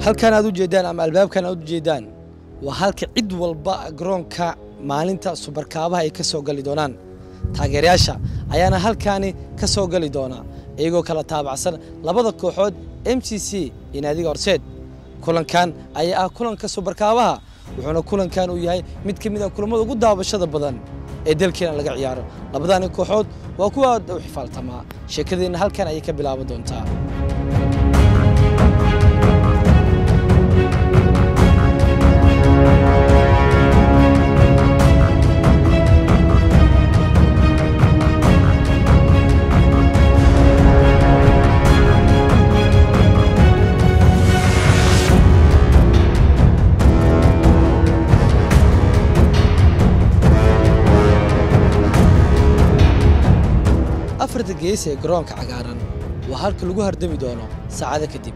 halkan aad u jeedaan ama albaabkan aad u jeedaan waa halka cid walba garoonka maalinta subarkaabaha ay ka soo gali doonaan taageerayaasha ayaana halkaani ka soo gali doona iyagoo kala taabacsan labada kooxood MCC iyo Naadiga Horseed kulankan ayaa ah kulanka subarkaabaha wuxuuna kulankan u yahay mid kamid ah kulamada ugu daabashada badan ee dalkeena laga ciyaaro labadan kooxood waa kuwa u xifaaltama sheekadeena halkan ay ka bilaaban doontaa أفرد الجيس جرونك عقارن وهالك لجوه هردمي دونه سعادة كديب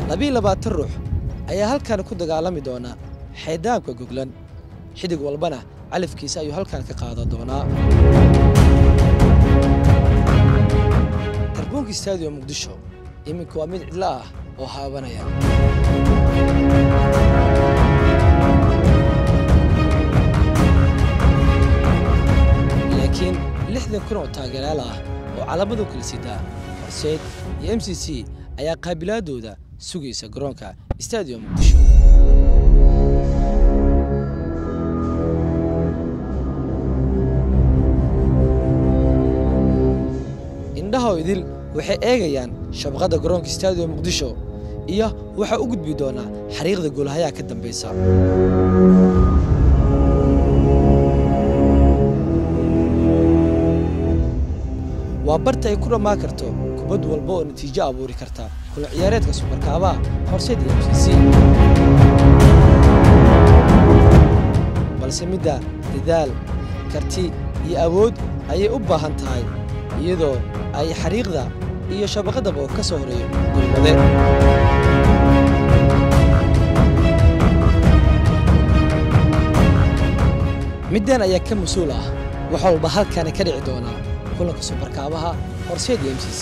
نبي لبعت الروح أي هالك كان كود عالمي دونا حيداك وجوجلن حدق والبنا علف كيسا يهالك كان كقاعدة دونا تربونك استاديو مقدشو يمين كوامين الله وهابنا يا لكن لحظة كنا تاجرالها وعلى كل سيدا فرسيد يا MCC أي قابلات دودا سوقي سجرونكا استاديو مقدشو إنها يدل وحي إيجيان شبغة جرونك استاديو مقدشو إياه وحي أوجد بدونا حريق ذا جول هيا كدم بيسا وبرت يكون ما كرتو كبد والبو نتيجة أبوري كرتا كل عيارات كسوبر كابا فرسيد MCC بالسميدا لذال كرتي يأود أي أبا هنتاي يدو أي حريق ذا إيه شبكة دبو كسوري بالمدى مدان أي كم مسؤولة وحول بحال كان كريع دونا كلك سوبركابها horseed MCC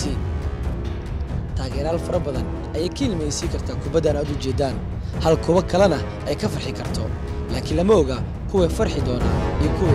taageerayaal fara badan ay kiilmaysi kartaa kubadana aad u jeedaan hal kuwa kalena ay ka farxi karto laakiin lama oga kuwa farxi doona iyo kuwa